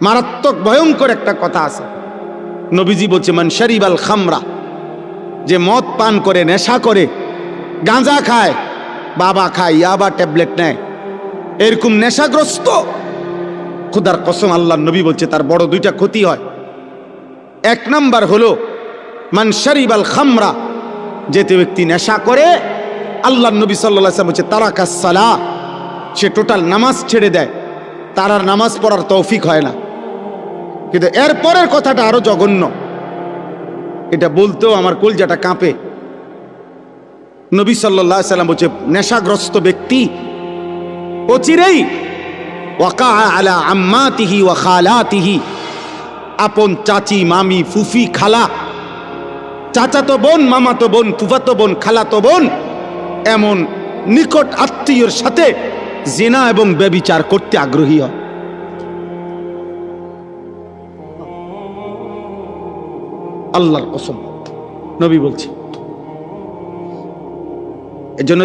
মারাত্মক ভয়ঙ্কর একটা কথা আছে। নবীজি বলছে, মান শারিবাল খামরা, যে মদ পান করে, নেশা করে, গাঁজা খায়, বাবা খায়, ইয়াবা ট্যাবলেট নেয়, এরকম নেশাগ্রস্ত, খোদার কসম আল্লাহর নবী বলছে তার বড় দুইটা ক্ষতি হয়। এক নাম্বার হলো মান শারিবাল খামরা, যে ব্যক্তি নেশা করে, আল্লাহর নবী সাল্লাল্লাহু আলাইহি ওয়াসাল্লাম বলছে তারাকাস সালাহ, সে টোটাল নামাজ ছেড়ে দেয়, তার আর নামাজ পড়ার তৌফিক হয় না। কিন্তু এরপরের কথাটা আরো জঘন্য, এটা বলতেও আমার কলজাটা কাঁপে। নবী সাল্লাল্লাহু আলাইহি ওয়াসাল্লাম বলছে নেশাগ্রস্ত ব্যক্তি অচিরেই ওয়াকা আলা আম্মাতিহি ওয়া খালাতিহি, আপন চাচি, মামি, ফুফি, খালা, চাচাতো বোন, মামাতো বোন, ফুফাতো বোন, খালাতো বোন, এমন নিকট আত্মীয়র সাথে জিনা এবং ব্যভিচার করতে আগ্রহী হয়। আল্লাহর কসম নবী বলছে। এজন্য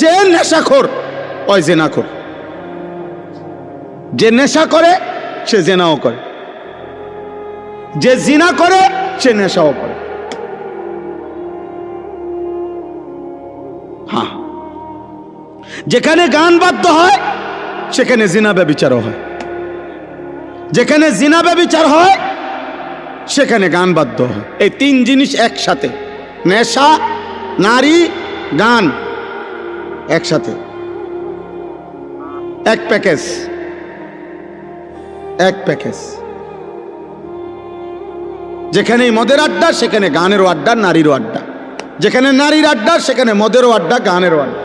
যে নেশাখোর ওই জিনাখোর, যে নেশা করে সে জিনাও করে, যে জিনা করে সে নেশাও করে। হ্যাঁ, যেখানে গান বাদ্য হয় সেখানে জিনা ব্যভিচারও হয়, যেখানে জিনা ব্যভিচার হয় সেখানে গান বাদ্য হয়। এই তিন জিনিস একসাথে, নেশা, নারী, গান, একসাথে, এক প্যাকেজ, এক প্যাকেজ। যেখানে মদের আড্ডা সেখানে গানেরও আড্ডা, নারীরও আড্ডা, যেখানে নারীর আড্ডা সেখানে মদেরও আড্ডা, গানেরও আড্ডা।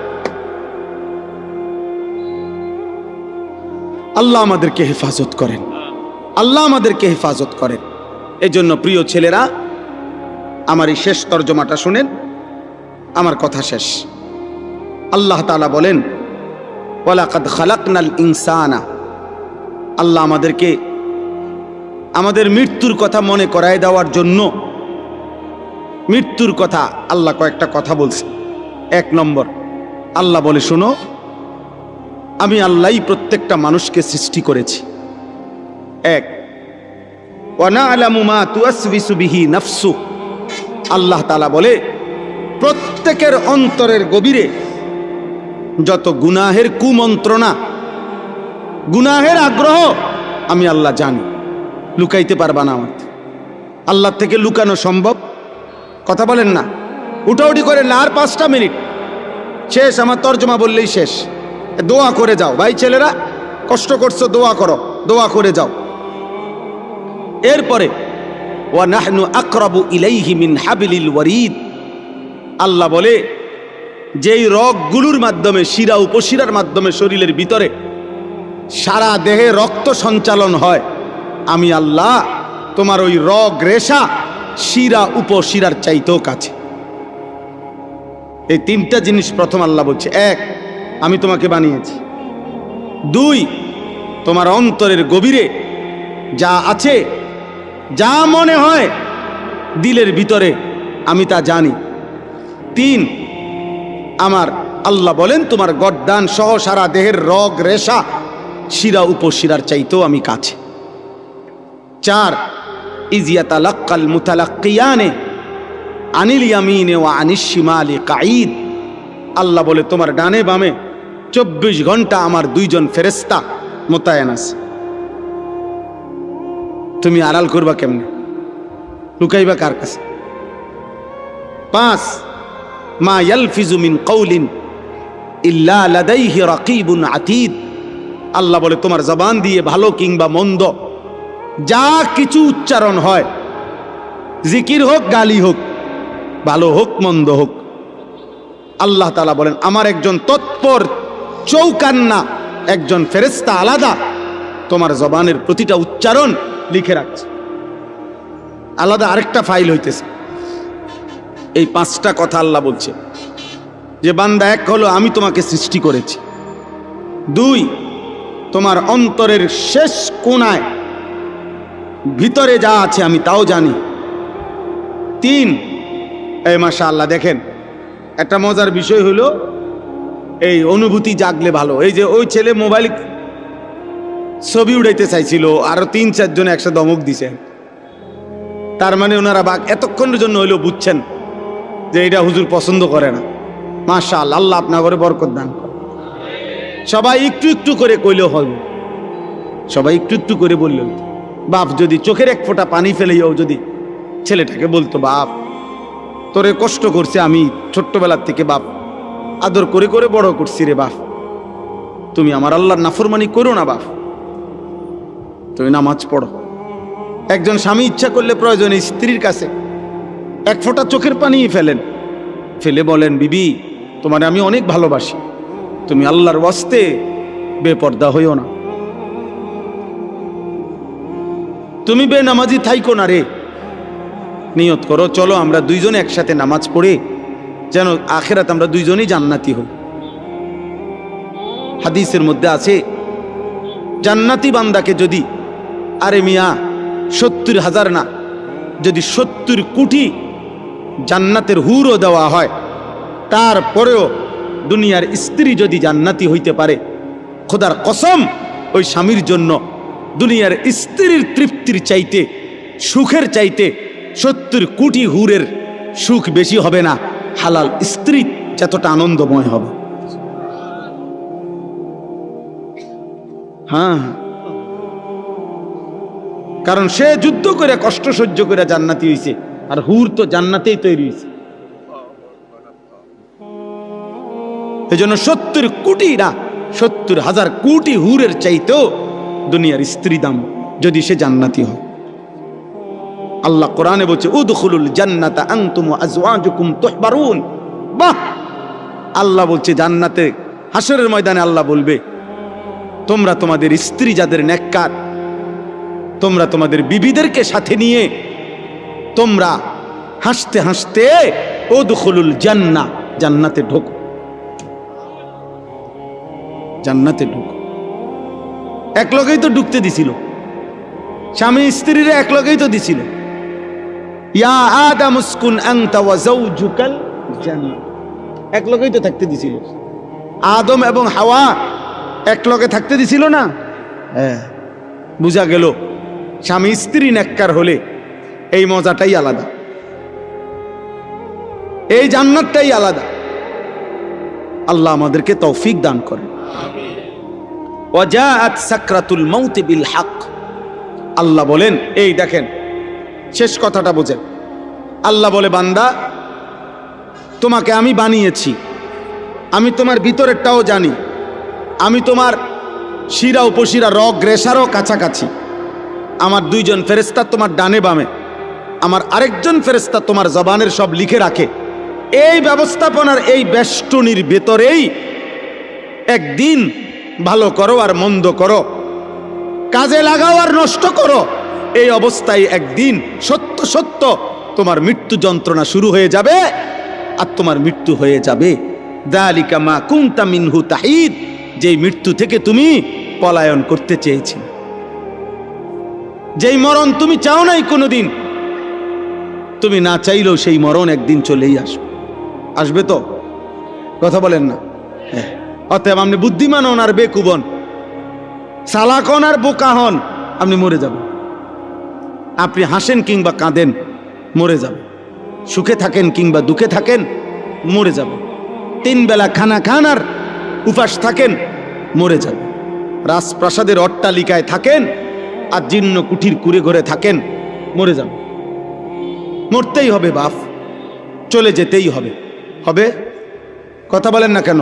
আল্লাহ আমাদেরকে হেফাজত করেন, আল্লাহ আমাদেরকে হেফাজত করেন। এই জন্য প্রিয় ছেলেরা, আমার এই শেষ তর্জমাটা শুনেন, আমার কথা শেষ। আল্লাহ তাআলা বলেন ওয়ালাকাদ খালাকনাল ইনসানা, আল্লাহ আমাদেরকে আমাদের মৃত্যুর কথা মনে করায় দেওয়ার জন্য, মৃত্যুর কথা আল্লাহ কয়েকটা কথা বলছে। এক নম্বর, আল্লাহ বলে শোনো, আমি আল্লাহই প্রত্যেকটা মানুষকে সৃষ্টি করেছি। এক, ওয়া না'লামু মা তুওয়াসবিসু বিহি নাফসু, আল্লাহ তাআলা বলে প্রত্যেকের অন্তরের গভীরে যত গুনাহের কুমন্ত্রণা, গুনাহের আগ্রহ আমি আল্লাহ জানি, লুকাইতে পারবা না। আমার আল্লাহ থেকে লুকানো সম্ভব? কথা বলেন না, উঠাউঠি করেন না। আর 5টা মিনিট শেষ, আমার তর্জমা বললেই শেষ। দোয়া করে যাও ভাই, ছেলেরা কষ্ট করছো, দোয়া করো, দোয়া করে যাও। এরপরে ওয়া নাহনু আকরাবু ইলাইহি মিন হাবলিল ওয়ারিদ, আল্লাহ বলে যেই রগগুলোর মাধ্যমে, শিরা উপশিরার মাধ্যমে শরীরের ভিতরে সারা দেহে রক্ত সঞ্চালন হয়, আমি আল্লাহ তোমার ওই রগ রেশা শিরা উপশিরার চাইতেও কাছে। এই 3টা জিনিস প্রথম আল্লাহ বলছে। 1, আমি তোমাকে বানিয়েছি। 2, তোমার অন্তরের গভীরে যা আছে, যা মনে হয় দিলের ভিতরে, আমি তা জানি। 3, আমার আল্লাহ বলেন তোমার গর্দান সহ সারা দেহের রগ রেশা শিরা উপশিরার চাইতেও আমি কাছে। 4, ইয ইয়াতালাক্কাল মুতালাক্কিয়ানে আনিল ইয়ামিনে ওয়া আনিশ শিমালি কাঈদ, আল্লাহ বলে তোমার ডানে বামে 24 ঘন্টা আমার 2 জন ফেরেশতা মোতায়েন আছে। তুমি আড়াল করবা কেমনে, লুকাইবা কার কাছে? 5, মা ইয়ালফিজু মিন কওলিন ইল্লা লাদাইহি রাকিবুন আতীদ, আল্লাহ বলে তোমার জবান দিয়ে ভালো কিংবা মন্দ যা কিছু উচ্চারণ হয়, জিকির হোক, গালি হোক, ভালো হোক, মন্দ হোক, আল্লাহ তাআলা বলেন আমার একজন তৎপর চৌকান্না একজন ফেরেশতা আলাদা তোমার জবানের প্রতিটা উচ্চারণ লিখে রাখছে। আলাদা আরেকটা ফাইল হইতেছে। এই 5টা কথা আল্লাহ বলছে যে বান্দা, 1 হলো আমি তোমাকে সৃষ্টি করেছি। 2, তোমার অন্তরের শেষ কোণায় ভিতরে যা আছে আমি তাও জানি। 3, এই মাশাআল্লাহ দেখেন, একটা মজার বিষয় হলো এই অনুভূতি জাগলে ভালো। এই যে ওই ছেলে মোবাইল ছবি উড়াইতে চাইছিল, আরো 3-4 জন একসাথে ধমক দিছে। তার মানে ওনারা বাঘ এতক্ষণের জন্য হইলেও বুঝছেন যে এটা হুজুর পছন্দ করে না। মাশাআল্লাহ, আল্লাহ আপনার ঘরে বরকত দান করে। সবাই একটু একটু করে কইলেও হবে, সবাই একটু একটু করে বললেও। বাপ যদি চোখের এক ফোঁটা পানি ফেলেও যদি ছেলেটাকে বলতো, বাপ তোরে কষ্ট করছে আমি ছোট্টবেলার থেকে, বাপ আদর করে করে বড় করছি রে বাপ, তুমি আমার আল্লাহর নাফরমানি করো না বাপ, তুমি নামাজ পড়ো। একজন স্বামী ইচ্ছা করলে প্রয়োজনে স্ত্রীর কাছে এক ফোঁটা চোখের পানি ফেলেন, ফেলে বলেন, বিবি তোমার আমি অনেক ভালোবাসি, তুমি আল্লাহর ওয়াস্তে বেপর্দা হইও না, তুমি বেনামাজি থাইকো না রে। নিয়ত করো, চলো আমরা দুইজনে একসাথে নামাজ পড়ে যেন আখিরাত আমরা দুইজনেই জান্নাতি হই। হাদিসের মধ্যে আছে, জান্নাতি বান্দাকে যদি, আরে মিয়া 70,000 না, যদি 70 কোটি জান্নাতের হুরও দেওয়া হয়, তারপরেও দুনিয়ার স্ত্রী যদি জান্নাতি হইতে পারে, খোদার কসম ওই স্বামীর জন্য দুনিয়ার স্ত্রীর তৃপ্তির চাইতে, সুখের চাইতে 70 কোটি হুরের সুখ বেশি হবে না, হালাল স্ত্রী যতটা আনন্দময় হবে। হ্যাঁ, কারণ সে যুদ্ধ করে কষ্ট সহ্য করে জান্নাতি হইছে, আর হুর তো জান্নাতেই তৈরি হয়েছে। এই জন্য 70 কোটি না, 70,000 কোটি হুরের চাইতেও দুনিয়ার স্ত্রী দাম, যদি সে জান্নাতি হয়। আল্লাহ কোরআনে বলছে, উদখুলুল জান্নাতা আনতুম ওয়া আজওয়াজুকুম তুহবারুন। বাহ, আল্লাহ বলছে জান্নাতে, হাসরের ময়দানে আল্লাহ বলবে, তোমরা তোমাদের স্ত্রী যাদের নেককার, তোমরা তোমাদের বিবিদেরকে সাথে নিয়ে তোমরা হাসতে হাসতে উদখুলুল জান্নাহ, জান্নাতে ঢোকো, জান্নাতে ঢোকো। এক লগেই তো ঢুকতে দিছিল, স্বামী স্ত্রীরা এক লগেই তো দিছিল, ইয়া আদম উসকুন আনতা ওয়া যাওজুকাল জান্নাহ, এক লগেই তো থাকতে দিছিল। আদম এবং হাওয়া এক লগে থাকতে দিছিল না? হ্যাঁ, বুঝা গেল স্বামী স্ত্রী নেককার হলে এই মজাটাই আলাদা, এই জান্নাতটাই আলাদা। আল্লাহ আমাদেরকে তৌফিক দান করেন। ওয়াজাআত সাকরাতুল মাউত বিল হক। আল্লাহ বলেন, এই দেখেন শেষ কথাটা বোঝেন, আল্লাহ বলে, বান্দা তোমাকে আমি বানিয়েছি, আমি তোমার ভিতরেরটাও জানি, আমি তোমার শিরা উপশিরা রগ রেশারও কাছাকাছি। আমার 2 জন ফেরেশতা তোমার ডানে বামে, আমার আরেকজন ফেরেশতা তোমার জবানের সব লিখে রাখে। এই ব্যবস্থাপনার এই বেষ্টনীর ভেতরেই একদিন ভালো করো আর মন্দ করো, কাজে লাগাও আর নষ্ট করো, এই অবস্থায় একদিন সত্য সত্য তোমার মৃত্যু যন্ত্রণা শুরু হয়ে যাবে আর তোমার মৃত্যু হয়ে যাবে। যালিকা মা কুনতা মিনহু তাহিদ, যেই মৃত্যু থেকে তুমি পলায়ন করতে চেয়েছিলে, যেই মরণ তুমি চাও নাই কোনোদিন, তুমি না চাইলেও সেই মরণ একদিন চলেই আসবে। আসবে তো? কথা বলেন না? হ্যাঁ। অতএব আপনি বুদ্ধিমান হন আর বেকুব হন, চালাক হন আর বোকা হন, আপনি মরে যাবেন। আপনি হাসেন কিংবা কাঁদেন, মরে যাবেন। সুখে থাকেন কিংবা দুঃখে থাকেন, মরে যাবেন। 3 বেলা খানা খান আর উপাস থাকেন, মরে যাবেন। রাজপ্রাসাদের অট্টালিকায় থাকেন আর জীর্ণ কুঠির কুড়ে ঘরে থাকেন, মরে যাবেন। মরতেই হবে বাপ, চলে যেতেই হবে। হবে? কথা বলেন না কেন?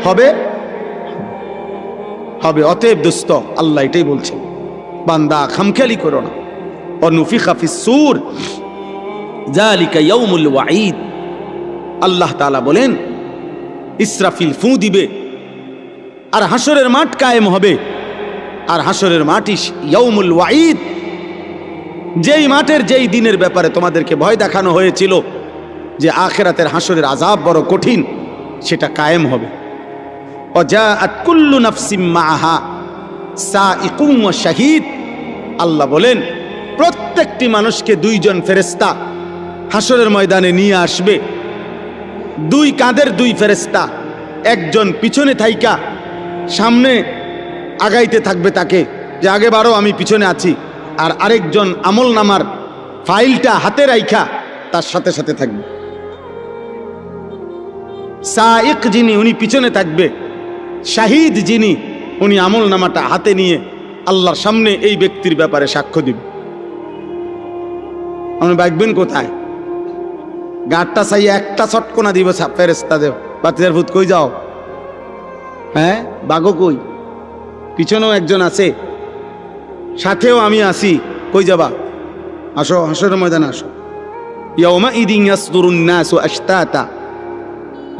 হবে, হবে। অতএব দোস্ত, আল্লাহ এটাই বলছে, বান্দা খামখেয়ালি করো না। অনুফিখা ফিস-সূর যালিকা ইয়াউমুল ওয়াঈদ। আল্লাহ তাআলা বলেন, ইসরাফিল ফু দিবে আর হাসরের মাঠ কায়েম হবে। আর হাসরের মাঠই ইয়াউমুল ওয়াঈদ, যেই মাঠের যেই দিনের ব্যাপারে তোমাদেরকে ভয় দেখানো হয়েছিল যে আখিরাতের হাসরের আযাব বড় কঠিন, সেটা কায়েম হবে। ওয়াজাআত কুল্লু নাফসিম মাআহা সাইকুম ওয়া শাহীদ। আল্লাহ বলেন, প্রত্যেকটি মানুষকে 2 জন ফেরেশতা হাসরের ময়দানে নিয়ে আসবে। 2 কাঁধের 2 ফেরেশতা, একজন পিছনে থাইকা সামনে আগাইতে থাকবে তাকে, যে আগে বারো আমি পিছনে আছি, আর আরেকজন আমল নামার ফাইলটা হাতে রাইখা তার সাথে সাথে থাকবে। সাইক যিনি উনি পিছনে থাকবে, শাহিদ যিনি উনি আমল নামাটা হাতে নিয়ে আল্লাহর সামনে এই ব্যক্তির ব্যাপারে সাক্ষ্য দিবে। আপনি বাইকবেন কোথায়? গাড়টা চাইয়া একটা চটকোনা দিব ফেরেস্তা দেব, বাতিজার ভূত কই যাও? হ্যাঁ, বাঘও কই? পিছনেও একজন আছে, সাথেও আমি আছি, কই যাবা? আসো, হাসরের ময়দানে আসো। ইয়াউমা ইদিন ইয়াসদুরুন নাসু আশতাতা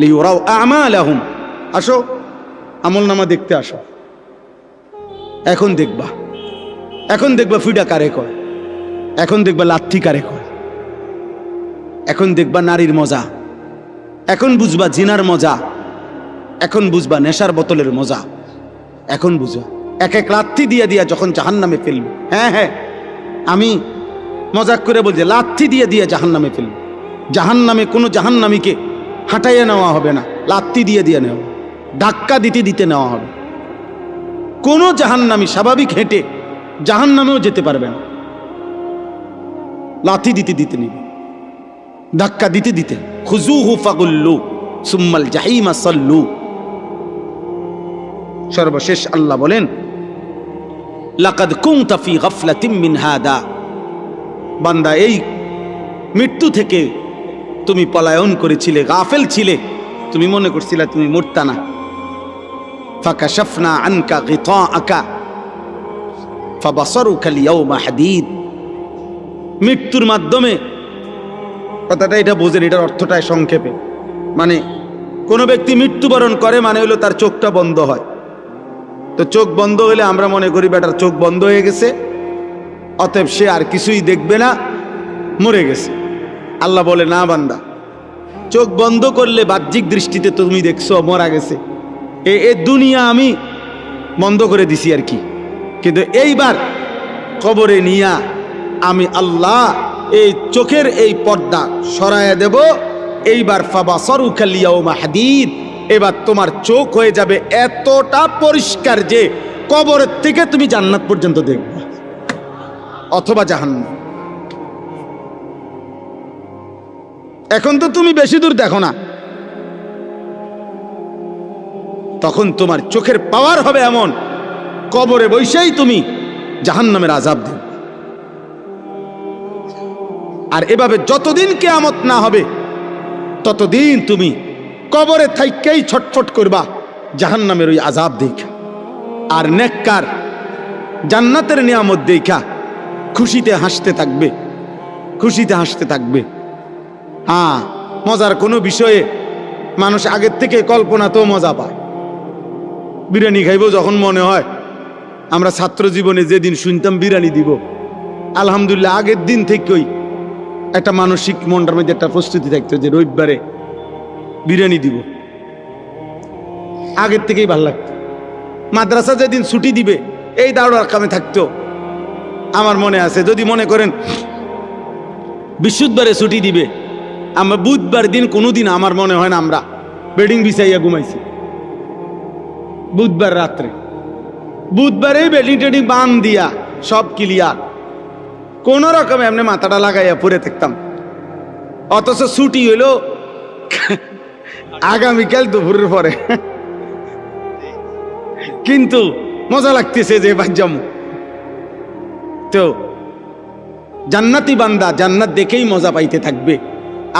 লিইউরাউ আমালাহুম। আসো, আমলনামা দেখতে আসো। এখন দেখবা, এখন দেখবা ফিডা কারে কয়, এখন দেখবা লাথি কারে কয়, এখন দেখবা নারীর মজা, এখন বুঝবা জিনার মজা, এখন বুঝবা নেশার বোতলের মজা, এখন বুঝবা। এক এক লাথি দিয়া দিয়া যখন জাহান্নামে ফেলবে, হ্যাঁ হ্যাঁ আমি মজাক করে বলছি, লাথি দিয়ে দিয়ে জাহান্নামে ফেলবে। জাহান্নামে কোনো জাহান্নামীকে হাঁটাইয়া নেওয়া হবে না, লাথি দিয়ে দিয়ে নেওয়া, ধাক্কা দিতে দিতে নেওয়া হবে। কোনো জাহান্নামী স্বাভাবিক হেঁটে জাহান্নামেও যেতে পারবে না, লাথি দিতে দিতে নিবে, ধাক্কা দিতে দিতে। খুজুহু ফাগুল্লু সুম্মাল জাহিমা সাল্লু। সর্বশেষ আল্লাহ বলেন, লাকাদ কুনতা ফি গাফলাতিন মিন হাদা। বান্দা, এই মৃত্যু থেকে তুমি পলায়ন করেছিলে, গাফেল ছিলে, তুমি মনে করছিলে তুমি মরতা না। ফাকাশাফনা আনকা গিতাআকা ফাবাসারুকা আল-ইয়াওমা হাদীদ। মৃত্যুর মাধ্যমে, কথাটা এটা বোঝেন, এটার অর্থটাই সংক্ষেপে, মানে কোনো ব্যক্তি মৃত্যুবরণ করে মানে হলো তার চোখটা বন্ধ হয়। তো চোখ বন্ধ হলে আমরা মনে করি বেটার চোখ বন্ধ হয়ে গেছে, অতএব সে আর কিছুই দেখবে না, মরে গেছে। আল্লাহ বলে, না বান্দা, চোখ বন্ধ করলে বাহ্যিক দৃষ্টিতে তুমি দেখছো মরা গেছে, এ দুনিয়া আমি বন্ধ করে দিছি আর কি, কিন্তু এইবার কবরে নিয়া আমি আল্লাহ এই চোখের এই পর্দা সরাইয়া দেব। এইবার ফাবাসারুকা আল-ইয়াওমা হাদীদ, এবার তোমার চোখ হয়ে যাবে এতটা পরিষ্কার যে কবরের থেকে তুমি জান্নাত পর্যন্ত দেখবে অথবা জাহান্নাম। এখন তো তুমি বেশি দূর দেখো না, তখন তোমার চোখের পাওয়ার হবে এমন, কবরে বসেই তুমি জাহান্নামের আযাব দেবে। আর এভাবে যতদিন কিয়ামত না হবে ততদিন তুমি কবরে থাইকেই ছটফট করবা জাহান্নামের ওই আযাব দেখা। আর নেককার জান্নাতের নিয়ামত দেখা খুশিতে হাসতে থাকবে, খুশিতে হাসতে থাকবে। হ্যাঁ, মজার কোনো বিষয়ে মানুষ আগের থেকে কল্পনা তো মজা পায়। বিরিয়ানি খাইব যখন মনে হয়, আমরা ছাত্র জীবনে যেদিন শুনতাম বিরিয়ানি দিব, আলহামদুলিল্লাহ আগের দিন থেকেই একটা মানসিক মনটার মধ্যে একটা প্রস্তুতি থাকতো যে রবিবারে বিরিয়ানি দিব, আগের থেকেই ভালো লাগতো। মাদ্রাসা যেদিন ছুটি দিবে এই দাওড়ার কামে থাকতো। আমার মনে আছে, যদি মনে করেন বৃহস্পতিবারে ছুটি দিবে, আমরা বুধবার দিন কোনোদিন আমার মনে হয় না আমরা বেডিং বিছাইয়া ঘুমাইছি। বুধবার রাত্রে, বুধবারে বেডিং টেডিং বান দিয়া সব ক্লিয়ার, কোন রকমে এমনি মাথাটা লাগাইয়া পড়ে থাকতাম। অথচ ছুটি হইলো আগামীকাল দুপুরের পরে, কিন্তু মজা লাগতেছে যে বাজ্জাম। তো জান্নাতি বান্দা জান্নাত দেখেই মজা পাইতে থাকবে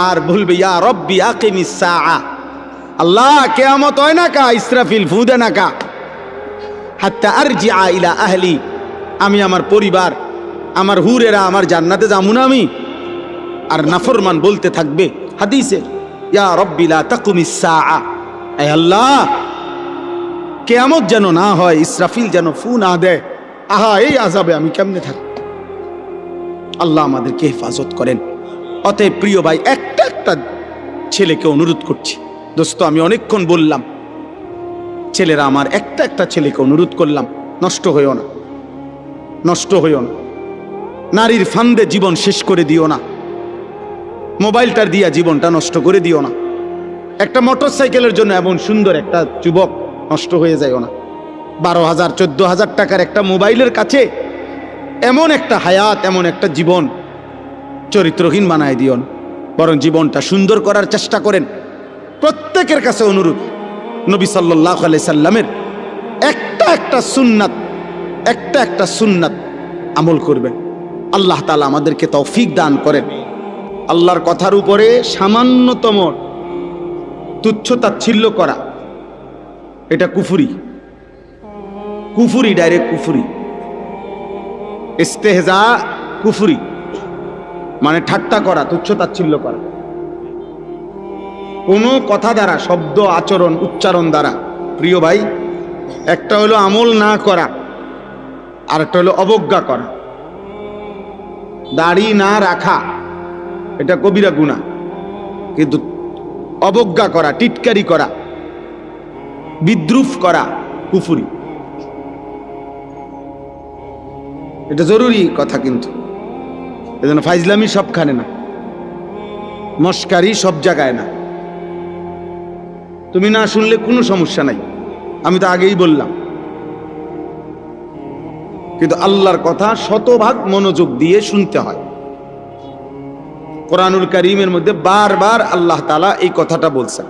আর বলবে, ইয়া রব্বি আকিমিস সাআ, আল্লাহ কিয়ামত হয় না কা, ইসরাফিল ফু দে না কা, হাত্তা আরজিআ ইলা আহলি, আমি আমার পরিবার, আমার হুরেরা, আমার জান্নাতে যাবো না আমি। আর নাফরমান বলতে থাকবে হাদিসে, ইয়া রব্বি লা তাকুমিস সাআ, হে আল্লাহ কিয়ামত যেন না হয়, ইসরাফিল যেন ফু না দেয়, আহা এই আযাবে আমি কেমনে থাকি। আল্লাহ আমাদেরকে হেফাজত করেন। অতএব প্রিয় ভাই, একটা একটা ছেলেকে অনুরোধ করছি, দোস্ত আমি অনেকক্ষণ বললাম, ছেলেরা আমার, একটা একটা ছেলেকে অনুরোধ করলাম, নষ্ট হইও না, নষ্ট হইও না, নারীর ফান্দে জীবন শেষ করে দিও না, মোবাইলটার দিয়া জীবনটা নষ্ট করে দিও না, একটা মোটর সাইকেলের জন্য এমন সুন্দর একটা যুবক নষ্ট হয়ে যায়ও না। 12,000 14,000 টাকার একটা মোবাইলের কাছে এমন একটা হায়াত, এমন একটা জীবন চরিত্রহীন বানায় দিও না, বরং জীবনটা সুন্দর করার চেষ্টা করেন। প্রত্যেকের কাছে অনুরোধ, নবী সাল্লাল্লাহু আলাইহি সাল্লামের একটা সুন্নাত আমল করবেন। আল্লাহ তাআলা আমাদেরকে তৌফিক দান করেন। আল্লাহর কথার উপরে সামান্যতম তুচ্ছ তাচ্ছিল্য করা, এটা কুফরি, ডাইরেক্ট কুফরি। ইস্তেহজা কুফরি, মানে ঠাট্টা করা, তুচ্ছ তাচ্ছিল্য করা, কোনো কথা দ্বারা, শব্দ, আচরণ, উচ্চারণ দ্বারা। প্রিয় ভাই, একটা হলো আমল না করা, আর একটা হলো অবজ্ঞা করা। দাড়ি না রাখা এটা কবিরা গুনাহ, কিন্তু অবজ্ঞা করা, টিটকারি করা, বিদ্রুপ করা কুফরি। এটা জরুরি কথা, কিন্তু এজন্য ফাইজলামি সবখানে না, মস্কারি সব জায়গায় না। তুমি না শুনলে কোনো সমস্যা নাই, আমি তো আগেই বললাম, কিন্তু আল্লাহর কথা শতভাগ মনোযোগ দিয়ে শুনতে হয়। কোরআনুল কারীমের মধ্যে বারবার আল্লাহ তাআলা এই কথাটা বলছেন,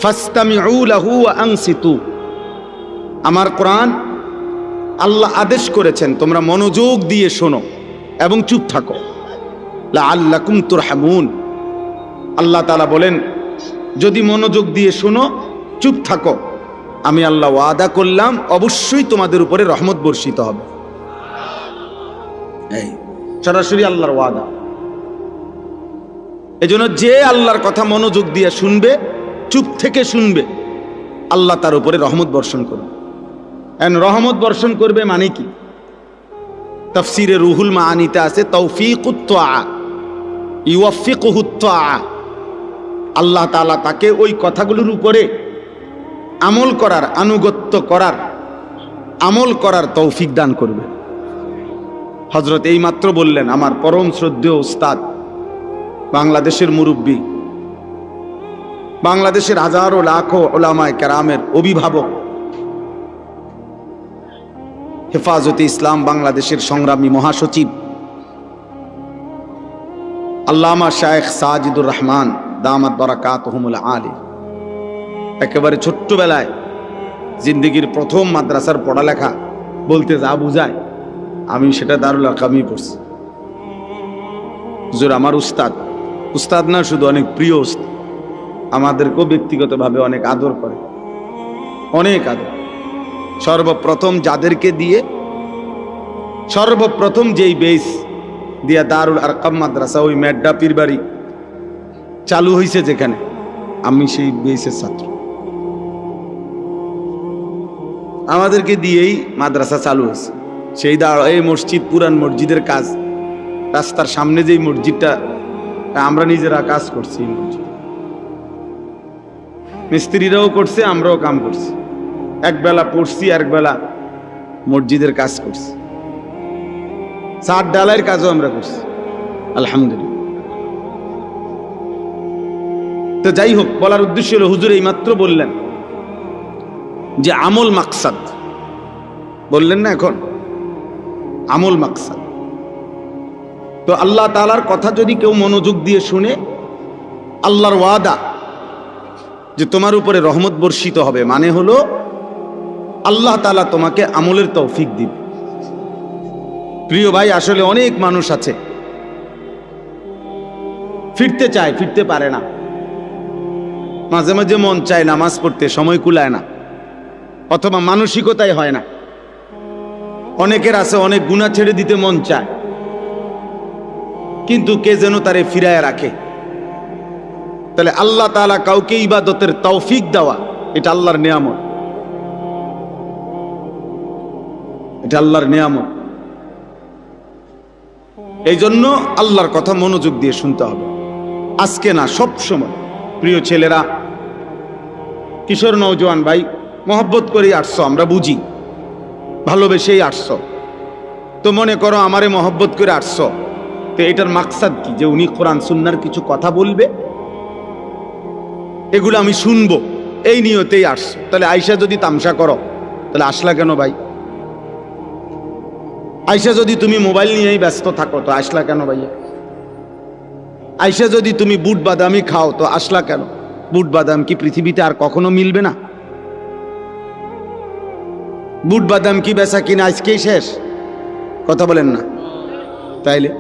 ফাসতামিউ লাহু ওয়া আনসিতু। আমার কোরআন আল্লাহ আদেশ করেছেন তোমরা মনোযোগ দিয়ে শোনো এবং চুপ থাকো, লাআল্লাকুম তুরহামুন। আল্লাহ তাআলা বলেন, যদি মনোযোগ দিয়ে শোনো, চুপ থাকো, আমি আল্লাহ ওয়াদা করলাম অবশ্যই তোমাদের উপরে রহমত বর্ষিত হবে। এই সরাসরি আল্লাহর ওয়াদা। এজন্য যে আল্লাহর কথা মনোযোগ দিয়ে শুনবে, চুপ থেকে শুনবে, আল্লাহ তার উপরে রহমত বর্ষণ করবে। রহমত বর্ষণ করবে মানে কি? তাফসীরে রুহুল মাআনিতে আছে তৌফিকুত তাআ, ইউওয়াফিকুহুত তাআ। আল্লাহ তাআলা তাকে ওই কথাগুলোর উপরে আমল করার, আনুগত্য করার, আমল করার তৌফিক দান করবে। হযরত এই মাত্র বললেন, আমার পরম শ্রদ্ধেয় উস্তাদ, বাংলাদেশের মুরব্বী, বাংলাদেশের হাজারো লাখো উলামায়ে কেরামের অভিভাবক, হেফাজতে ইসলাম বাংলাদেশের সংগ্রামী মহাসচিব আল্লামা শায়েখ সাজিদুর রহমান দামাত বারাকাতুহুমুল আলী, একেবারে ছোট্টবেলায় জিন্দেগির প্রথম মাদ্রাসার পড়ালেখা বলতে যা বুঝায়, আমি সেটা দারুল আরকামি পড়ছি। হুজুর আমার উস্তাদ না শুধু, অনেক প্রিয় উস্তাদ, আমাদেরকেও ব্যক্তিগতভাবে অনেক আদর করে, অনেক আদর। সর্বপ্রথম যাদেরকে দিয়ে, সর্বপ্রথম যেই বেস দিয়া দারুল আরকাম মাদ্রাসা, ওই মেড্ডা পীরবাড়ি চালু হয়েছে যেখানে, আমি সেই বেসের ছাত্র। আমাদেরকে দিয়েই মাদ্রাসা চালু হয়েছে। সেই এই মসজিদ, পুরান মসজিদের কাজ, রাস্তার সামনে যেই মসজিদটা, আমরা নিজেরা কাজ করছি, মিস্ত্রিরাও করছে, আমরাও কাম করছি। একবেলা পড়ছি, একবেলা মসজিদের কাজ করছি, ছাদ ডালাইয়ের কাজও আমরা করছি, আলহামদুলিল্লাহ। তো যাই হোক, বলার উদ্দেশ্য হলো, হুজুর এই মাত্র বললেন যে আমল মাকসাদ, বললেন না এখন আমল মাকসাদ। তো আল্লাহ তাআলার কথা যদি কেউ মনোযোগ দিয়ে শুনে, আল্লাহর ওয়াদা যে তোমার উপরে রহমত বর্ষিত হবে, মানে হলো আল্লাহ তাআলা তোমাকে আমলের তৌফিক দিবে। প্রিয় ভাই, আসলে অনেক মানুষ আছে ফিরতে চায়, ফিরতে পারে না। মাঝে মাঝে মন চায় নামাজ পড়তে, সময় কুলায় না, অথবা মানসিকতাই হয় না। অনেকের আছে অনেক গুনাহ ছেড়ে দিতে মন চায়, কিন্তু কে যেন তারে ফিরায় রাখে। তাহলে আল্লাহ তাআলা কাউকে ইবাদতের তৌফিক দেওয়া, এটা আল্লাহর নিয়ামত, এটা আল্লাহর নিয়ামত। এই জন্য আল্লাহর কথা মনোযোগ দিয়ে শুনতে হবে, আজকে না, সব সময়। প্রিয় ছেলেরা, কিশোর নওজোয়ান ভাই, মহব্বত করেই আসছো, আমরা বুঝি, ভালোবেসেই আসছো। তো মনে করো আমারে মহব্বত করে আসছো, তো এটার মাকসাদ কি? যে উনি কোরআন সুন্নাহর কিছু কথা বলবে, এগুলো আমি শুনবো, এই নিয়তেই আসছো, তাহলে আইসা যদি তামসা করো তাহলে আসলা কেন ভাই? আইসা যদি তুমি মোবাইল নিয়েই ব্যস্ত থাকো তো আসলা কেন ভাইয়া? আইসা যদি তুমি বুট বাদামি খাও তো আসলা কেন? বুট বাদাম কি পৃথিবীতে আর কখনো মিলবে না? বুট বাদাম কি বেচা কিনা আজকেই শেষ? কথা বলেন না? তাইলে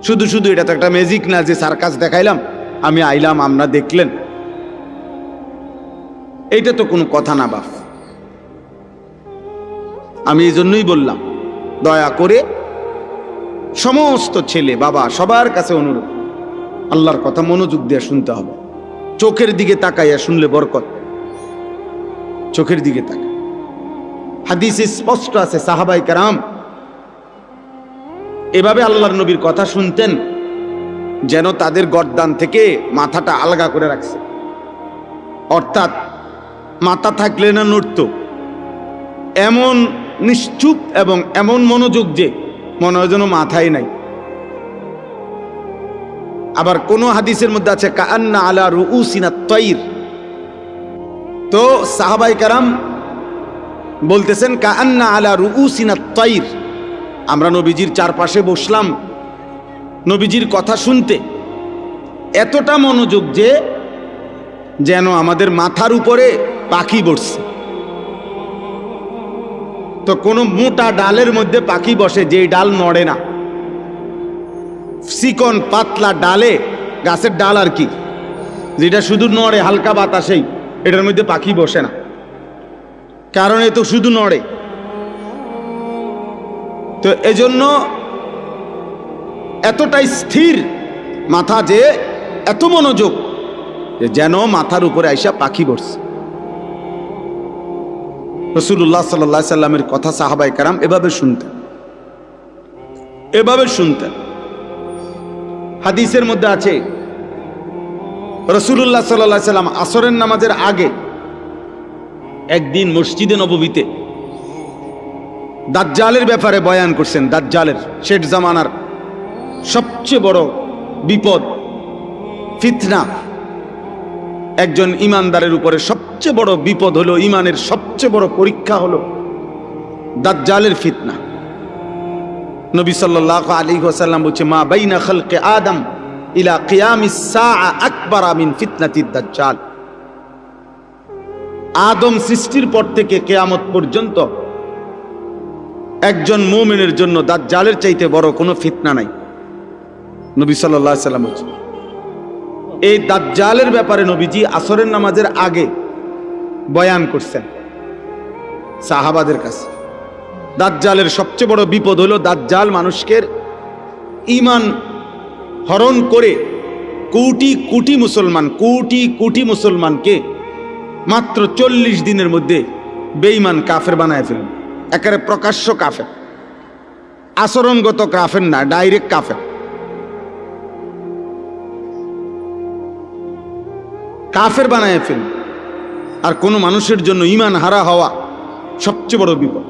শুধু শুধু এটা তো একটা ম্যাজিক না যে সার্কাস দেখাইলাম, আমি আইলাম, আমরা দেখলেন, এইটা তো কোনো কথা না বাপ। আমি এই জন্যই বললাম, দয়া করে সমস্ত ছেলে বাবা সবার কাছে অনুরোধ, আল্লাহর কথা মনোযোগ দিয়ে শুনতে হবে। চোখের দিকে তাকাইয়া শুনলে বরকত। চোখের দিকে তাকায়, হাদিসে স্পষ্ট আছে সাহাবায়ে কেরাম এভাবে আল্লাহর নবীর কথা শুনতেন যেন তাদের গর্দান থেকে মাথাটা আলগা করে রাখছে, অর্থাৎ মাথা থাকলে না নড়ত, এমন নিশ্চুপ এবং এমন মনোযোগ যে মনে হয় যেন মাথায় নাই। আবার কোন হাদিসের মধ্যে আছে কাআন্না আলা রুউসিনা তাইর, তো সাহাবায়ে কেরাম বলতেছেন কাআন্না আলা রুউসিনা তাইর, আমরা নবীজির চারপাশে বসলাম নবীজির কথা শুনতে, এতটা মনোযোগ যে যেন আমাদের মাথার উপরে পাখি বসছে। তো কোনো মোটা ডালের মধ্যে পাখি বসে, যে ডাল নড়ে না, চিকন পাতলা ডালে, গাছের ডাল আর কি, যেটা শুধু নড়ে হালকা বাতাসেই, এটার মধ্যে পাখি বসে না, কারণ এ তো শুধু নড়ে। তো এজন্য এতটাই স্থির মাথা যে এত মনোযোগ যে যেন মাথার উপরে আইসা পাখি বসছে। রাসূলুল্লাহ সাল্লাল্লাহু আলাইহি সাল্লামের কথা সাহাবায়ে কেরাম এভাবে শুনতেন, এভাবে শুনতেন। হাদিসের মধ্যে আছে রাসূলুল্লাহ সাল্লাল্লাহু আলাইহি সাল্লাম আসরের নামাজের আগে একদিন মসজিদে নববীতে দাজ্জালের ব্যাপারে বয়ান করছেন। দাজ্জালের, শেষ জামানার সবচেয়ে বড় বিপদ, ফিতনা। একজন ইমানদারের উপরে সবচেয়ে বড় বিপদ হলো, ইমানের সবচেয়ে বড় পরীক্ষা হলো দাজ্জালের ফিতনা। নবী সাল্লাল্লাহু আলাইহি ওয়াসাল্লাম বলছে মা বাইনা খালকে আদম ইলা কিয়ামিস সাআ আকবারা মিন ফিতনাতিদ দাজ্জাল। আদম সৃষ্টির পর থেকে কিয়ামত পর্যন্ত একজন মুমিনের জন্য দাজ্জালের চাইতে বড় কোনো ফিতনা নাই। নবী সাল্লাল্লাহু আলাইহি ওয়াসাল্লাম বলছেন। এই দাজ্জালের ব্যাপারে নবীজি আসরের নামাজের আগে বয়ান করছেন সাহাবাদের কাছে। দাজ্জালের সবচেয়ে বড় বিপদ হলো দাজ্জাল মানুষকে ঈমান হরণ করে কোটি কোটি মুসলমানকে মাত্র 40 দিনের মধ্যে বেঈমান কাফের বানায় ফেলবে। একেবারে প্রকাশ্য কাফের, আচরণগত কাফের না, ডাইরেক্ট কাফের। কাফের বানায় ফেলবে। আর কোনো মানুষের জন্য ঈমান হারা হওয়া সবচেয়ে বড় বিপদ।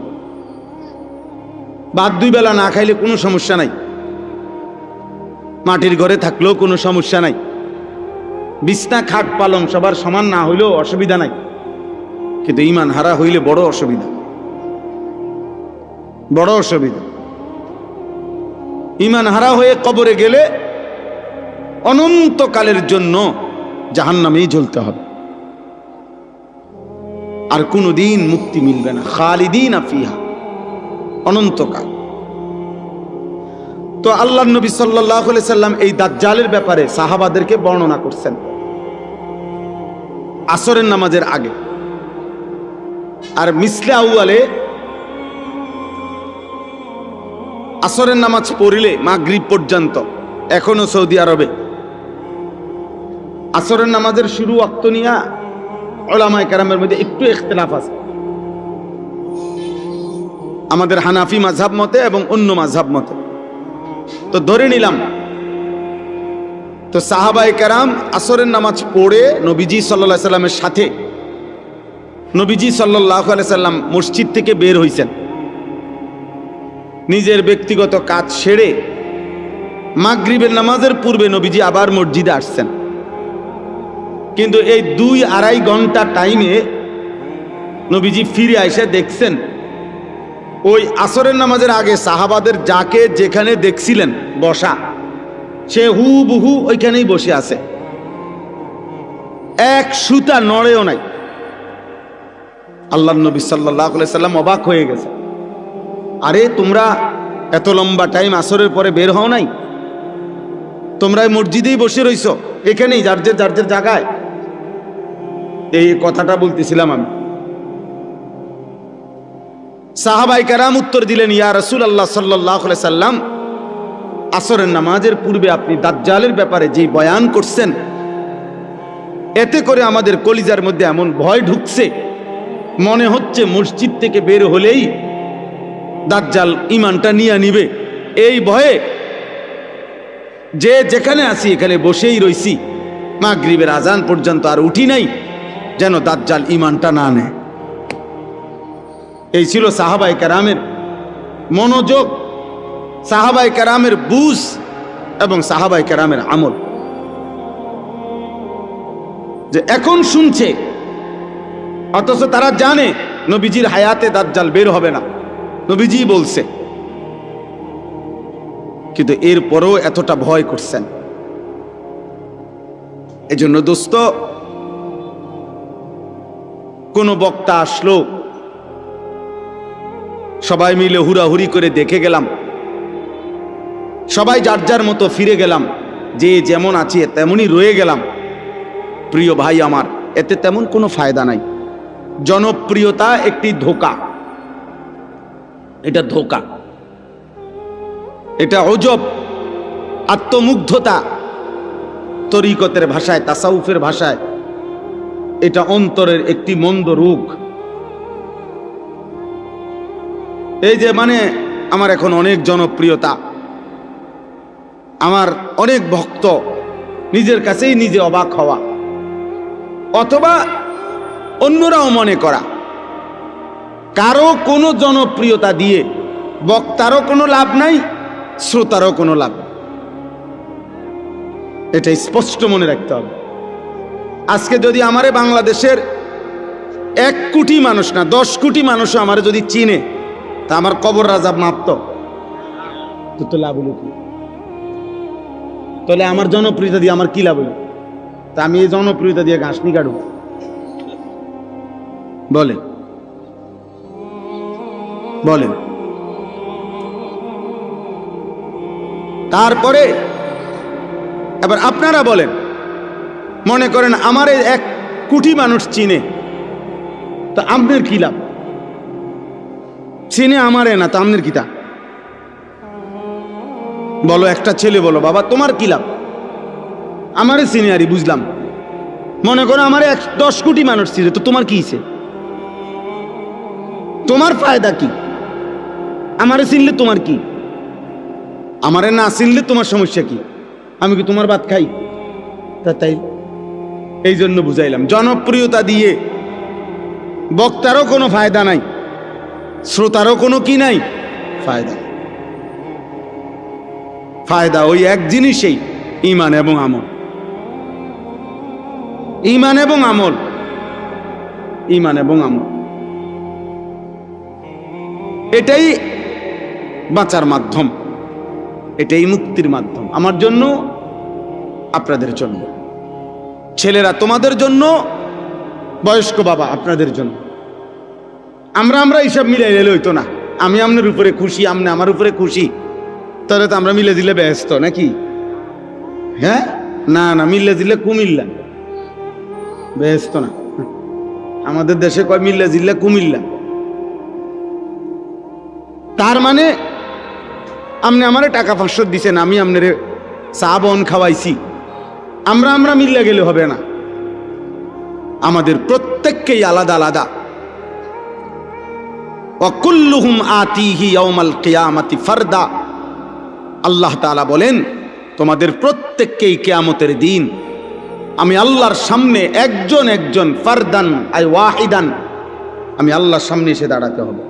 ভাত 2 বেলা না খাইলে কোনো সমস্যা নাই, মাটির ঘরে থাকলেও কোনো সমস্যা নাই, বিছনা খাট পালং সবার সমান না হইলেও অসুবিধা নাই, কিন্তু ঈমান হারা হইলে বড় অসুবিধা, বড় অসুবিধা। ঈমান হারা হয়ে কবরে গেলে অনন্তকালের জন্য জাহান্নামেই জ্বলতে হবে, আর কোনোদিন মুক্তি মিলবে না, খালিদিনা ফিহা, অনন্তকাল। তো আল্লাহর নবী সাল্লাল্লাহু আলাইহি সাল্লাম এই দাজ্জালের ব্যাপারে সাহাবাদেরকে বর্ণনা করছেন আসরের নামাজের আগে। আর মিসলে আউয়ালে আসরের নামাজ পড়িলে মাগরিব পর্যন্ত এখনো সৌদি আরবে আসরের নামাজের শুরু ওয়াক্ত নিয়ে উলামায়ে কেরামের মধ্যে একটু ইখতিলাফ আছে, আমাদের হানাফি মাযহাব মতে এবং অন্য মাযহাব মতে। তো ধরে নিলাম, তো সাহাবায়ে কেরাম আসরের নামাজ পড়ে নবীজি সাল্লাল্লাহু আলাইহি সাল্লামের সাথে, নবীজি সাল্লাল্লাহু আলাইহি সাল্লাম মসজিদ থেকে বের হইছেন, নিজের ব্যক্তিগত কাজ সেরে মাগরিবের নামাজের পূর্বে নবীজি আবার মসজিদে আসছেন। কিন্তু এই 2-2.5 ঘন্টা টাইমে নবীজি ফিরে এসে দেখছেন ওই আসরের নামাজের আগে সাহাবাদের যাকে যেখানে দেখছিলেন বসা, সে হুবহু ওইখানেই বসে আছে, এক সুতা নড়েও নাই। আল্লাহর নবী সাল্লাল্লাহু আলাইহি সাল্লাম অবাক হয়ে গেছে, আরে তোমরা এত লম্বা টাইম আসরের পরে বের হও নাই, তোমরা মসজিদেই বসে রইছো, এখানেই যার যার জায়গায়। এই কথাটা বলতেছিলাম আমি। সাহাবাই কেরাম উত্তর দিলেন, ইয়া রাসূলুল্লাহ সাল্লাল্লাহু আলাইহি সাল্লাম, আসরের নামাজের পূর্বে আপনি দাজ্জালের ব্যাপারে যে বয়ান করছেন, এতে করে আমাদের কলিজার মধ্যে এমন ভয় ঢুকছে, মনে হচ্ছে মসজিদ থেকে বের হলেই দাজ্জাল ঈমানটা নিয়ে নিবে। এই ভয়ে যে যেখানে আছি এখানে বসেই রইছি, মাগরিবের আজান পর্যন্ত আর উঠি নাই, যেন দাজ্জাল ঈমানটা না নেয়। এই ছিল সাহাবাই কেরামের মনোযোগ, সাহাবাই কেরামের বুঝ এবং সাহাবাই কেরামের আমল। যে এখন শুনছে অথচ তারা জানে নবীজির হায়াতে দাজ্জাল বের হবে না, নবীজি বলছে, কিন্তু এরপরও এতটা ভয় করছেন। এজন্য দোস্ত, কোন বক্তা আসলো, সবাই মিলে হুড়াহুড়ি করে দেখে গেলাম, সবাই যার যার মতো ফিরে গেলাম, যে যেমন আছে তেমনই রয়ে গেলাম। প্রিয় ভাই আমার, এতে তেমন কোনো ফায়দা নাই। জনপ্রিয়তা একটি ধোঁকা, এটা ধোঁকা, এটা অজব, আত্মমুগ্ধতা, তরিকতের ভাষায়, তাসাউফের ভাষায় এটা অন্তরের একটি মন্দ রোগ। এই যে মানে আমার এখন অনেক জনপ্রিয়তা, আমার অনেক ভক্ত, নিজের কাছেই নিজে অবাক হওয়া, অথবা অন্যরাও মনে করা, কারো কোনো জনপ্রিয়তা দিয়ে বক্তারও কোনো লাভ নাই, শ্রোতারও কোনো লাভ। এটা স্পষ্ট মনে রাখতে হবে। আজকে যদি আমারে বাংলাদেশের 1 কোটি মানুষ না 10 কোটি মানুষও আমারে যদি চিনে, তা আমার কবর রাজাব মাপত তো লাভ হলো কি? তাহলে আমার জনপ্রিয়তা দিয়ে আমার কি লাভ হলো? তা আমি এই জনপ্রিয়তা দিয়ে ঘাস নি কাটব? বলেন বলেন। তারপরে এবার আপনারা বলেন, মনে করেন আমার 1 কোটি মানুষ চিনে, তা আপনার কি লাভ? চিনে আমারে না, তা আপনার কি তা? বলো, একটা ছেলে বলো, বাবা তোমার কি লাভ? আমারে চিনে আরি বুঝলাম, মনে করো আমার 10 কোটি মানুষ চিনে, তো তোমার কি হইছে? তোমার ফায়দা কি? আমারে চিনলে তোমার কি? আমারে না চিনলে তোমার সমস্যা কি? আমি কি তোমার ভাত খাই? তা তাই এই জন্য বুঝাইলাম, জনপ্রিয়তা দিয়ে বক্তারও কোনো ফায়দা নাই, শ্রোতারও কোনো কি নাই ফায়দা। ফায়দা ওই এক জিনিসেই, ঈমান এবং আমল। ঈমান এবং আমল, ঈমান এবং আমল, এটাই বাঁচার মাধ্যম, এটাই মুক্তির মাধ্যম। আমার জন্য, আপনাদের জন্য, ছেলেরা তোমাদের জন্য, বয়স্ক বাবা আপনাদের জন্য। আমরা এইসব মিলে এলে হইতো না, আমি আপনার উপরে খুশি, আপনি আমার উপরে খুশি, তাহলে তো আমরা মিলে দিলে ব্যস্ত নাকি? হ্যাঁ, না না, মিলে দিলে কুমিল্লা, ব্যস্ত না। আমাদের দেশে কয় মিল্লা জিল্লা কুমিল্লা। তার মানে আপনি আমারে টাকা 500 দিছেন, আমি আপনারে চা বন খাওয়াইছি, আমরা মিল্লা গেলে হবে না। আমাদের প্রত্যেককেই আলাদা আলাদা। ওয়াকুল্লুহুম আতিহি ইয়াউমাল কিয়ামাতি ফারদা, আল্লাহ তাআলা বলেন তোমাদের প্রত্যেককেই কিয়ামতের দিন আমি আল্লাহর সামনে একজন একজন, ফারদান আই ওয়াহিদান, আমি আল্লাহর সামনে এসে দাঁড়াতে হবে।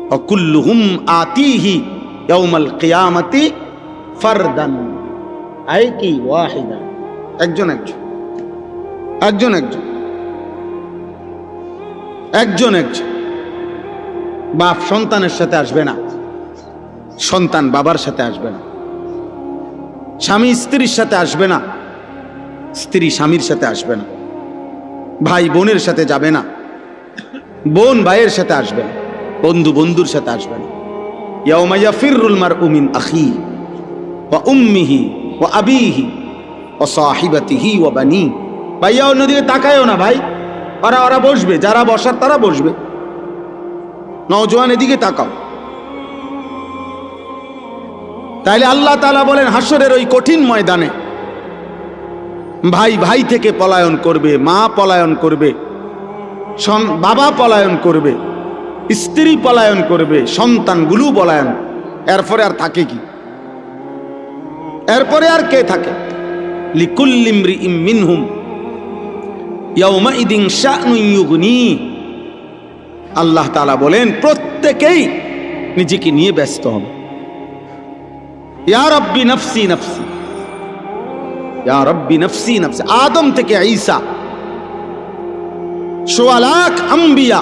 ওয়াকুল্লুহুম আতিহি ইয়াউমাল কিয়ামাতি ফারদান আই কি ওয়াহিদান, একজন একজন একজন একজন একজন একজন। বাপ সন্তানের সাথে আসবে না, সন্তান বাবার সাথে আসবে না, স্বামী স্ত্রীর সাথে আসবে না, স্ত্রী স্বামীর সাথে আসবে না, ভাই বোনের সাথে যাবে না, বোন ভাইয়ের সাথে আসবে না, বন্ধু বন্ধুর সাথে আসবে না। ইয়াউমা ইয়াফিরুল মারউ মিন আখি ওয়া উম্মিহি ওয়া আবিহি ওয়া সাহিবাতিহি ওয়া বানি। ভাইয়া অন্যদিকে তাকায়ও না ভাই, ওরা বসবে, যারা বসার তারা বসবে। নওজোয়ান এদিকে তাকাও। তাইলে আল্লাহ তাআলা বলেন হাসরের ওই কঠিন ময়দানে ভাই ভাই থেকে পলায়ন করবে, মা পলায়ন করবে, বাবা পলায়ন করবে, স্ত্রী পলায়ন করবে, সন্তানগুলো পলায়ন। এরপরে আর থাকে কি? এরপরে আর কে থাকে? লিকুল্লি ইমরিইম মিনহুম ইয়াউমাইদিন শা'নুন ইউগনি। আল্লাহ তাআলা বলেন প্রত্যেকেই নিজেকে নিয়ে ব্যস্ত হবে। ইয়া রাব্বি নফসি নফসি, ইয়া রাব্বি নফসি নফসি। আদম থেকে ঈসা, ১৬ লাখ আম্বিয়া,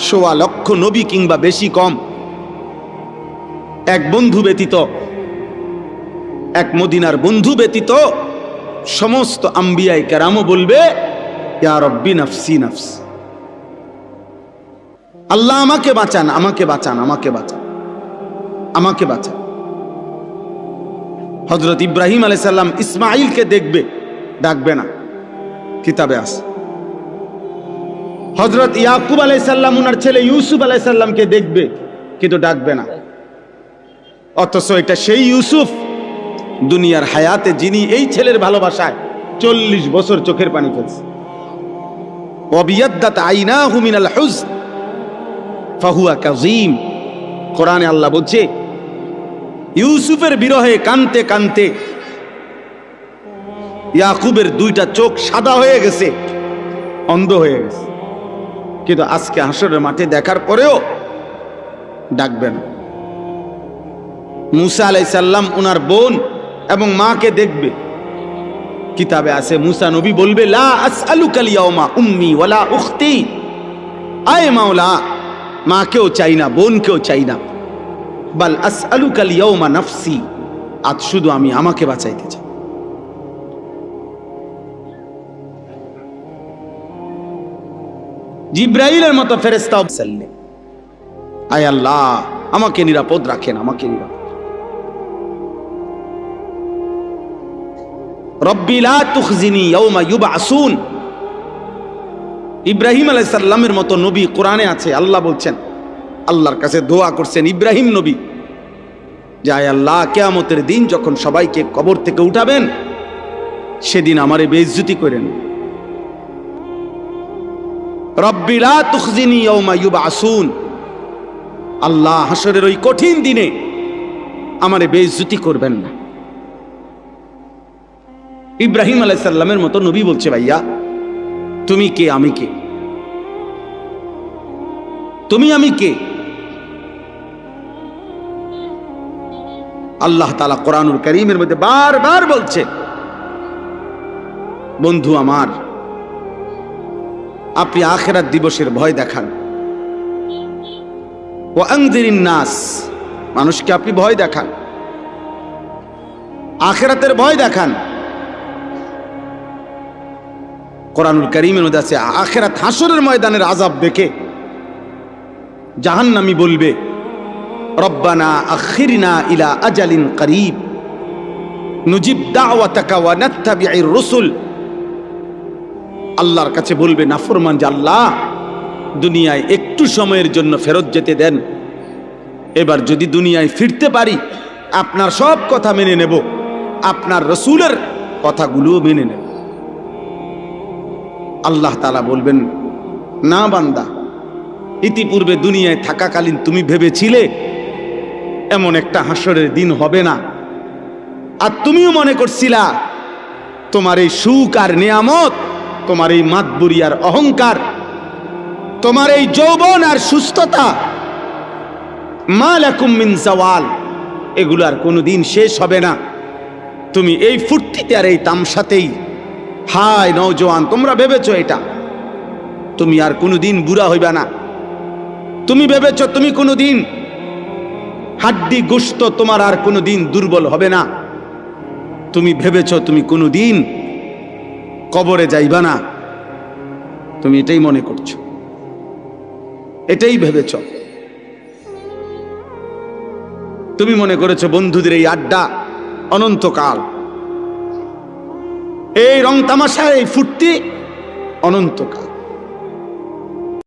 ১৬ লক্ষ নবী কিংবা বেশি কম, এক বন্ধু ব্যতীত, এক মদিনার বন্ধু ব্যতীত সমস্ত আম্বিয়ায়ে কেরামও বলবে ইয়া রাব্বি নফসি নফসি। আল্লাহ আমাকে বাঁচান, আমাকে বাঁচান, আমাকে বাঁচান, আমাকে বাঁচান। হযরত ইব্রাহিম আলাইহিস সালাম ইসমাঈলকে দেখবে, ডাকবে না, কিতাবে আছে। হযরত ইয়াকুব আলাইহিস সালাম ওনার ছেলে ইউসুফ আলাইহিস সালামকে দেখবে, কিন্তু ডাকবে না। অথচ এটা সেই ইউসুফ দুনিয়ার হায়াতে যিনি এই ছেলের ভালোবাসায় 40 বছর চোখের পানি ফেলছে। ওয়াবিয়াদ্দাত আইনাহু মিনাল হুজন ফাহুয়া কাযীম। কোরআনে আল্লাহ বলছে ইউসুফের বিরহে কানতে কানতে ইয়াকুবের 2টা চোখ সাদা হয়ে গেছে, অন্ধ হয়ে গেছে। কিন্তু আজকে হাসরের মাঠে দেখার পরেও ডাকবে না। মুসা আলাইহিস সালাম ওনার বোন এবং মাকে দেখবে, কিতাবে আছে মুসা নবী বলবে লা আসআলুকাল ইয়াউমা উম্মি ওয়ালা উখতি। আয় মাওলা, মাকেও চাই না, বোনকেও চাই না, বাল আসআলুকাল ইয়াউমা নাফসি, আজ শুধু আমি আমাকে বাঁচাইতে চাই। জিব্রাইলের মতো ফেরেশতা সাল্লে, আয় আল্লাহ আমাকে নিরাপদ রাখেন, আমাকে নিরাপদ। রব্বি লা তুখজিনি ইয়াউমা ইউবআসুন। ইব্রাহিম আলাইহিস সালামের মতো নবী কোরআনে আছে। আল্লাহ বলছেন, আল্লাহর কাছে দোয়া করছেন ইব্রাহিম নবী, যে আয় আল্লাহ কিয়ামতের দিন যখন সবাইকে কবর থেকে উঠাবেন, সেদিন আমারে বেইজ্জতি করেন। রব্বি লা তুখজিনি ইয়াউমা ইউবআসুন। আল্লাহ হাসরের ওই কঠিন দিনে আমারে বেইজ্জতি করবেন না। ইব্রাহিম আলাইহিস সালামের মতো নবী বলছে ভাইয়া তুমি কে, আমি কে? তুমি আমি কে? আল্লাহ তাআলা কোরআনুল কারীমের মধ্যে বারবার বলছে, বন্ধু আমার, আপনি আখিরাত দিবসের ভয় দেখান। ওয়া আনযিরিন নাস, মানুষকে আপনি ভয় দেখান, আখিরাতের ভয় দেখান। কোরআনুল কারীমের মধ্যে আছে আখিরাত হাসরের ময়দানের আযাব দেখে জাহান্নামী বলবে রব্বানা আখিরনা ইলা আজালিন করিব নুজিব দাওয়াতাকা ওয়া নাত্তাবি'র রুসুল। আল্লাহর কাছে বলবে নাফরমান, যে আল্লাহ দুনিয়ায় একটু সময়ের জন্য ফেরত যেতে দেন, এবার যদি দুনিয়ায় ফিরতে পারি আপনার সব কথা মেনে নেব, আপনার রসুলের কথাগুলোও মেনে নেব। আল্লাহ তাআলা বলবেন না বান্দা, ইতিপূর্বে দুনিয়ায় থাকাকালীন তুমি ভেবেছিলে এমন একটা হাসরের দিন হবে না, আর তুমিও মনে করছিলা তোমার এই সুখ আর নিয়ামত, তোমার এই মাতবুরি আর অহংকার, তোমার এই যৌবন আর সুস্থতা, মা লাকুম মিন জাওয়াল, এগুলো আর কোনোদিন শেষ হবে না। তুমি এই ফুর্তিতে আর এই তামসাতেই হাই নওজোয়ান, তোমরা ভেবেছো এটা তুমি আর কোনোদিন বুড়া হইবে না। তুমি ভেবেছো তুমি কোনোদিন হাড্ডি গোশত তোমার আর কোনোদিন দুর্বল হবে না। তুমি ভেবেছো তুমি কোনোদিন কবরে যাইবা না। তুমি এটাই মনে করছো, এটাই ভেবেছো। তুমি মনে করেছো বন্ধুদের এই আড্ডা অনন্তকাল, এই রং তামাশা, এই ফুর্তি অনন্তকাল।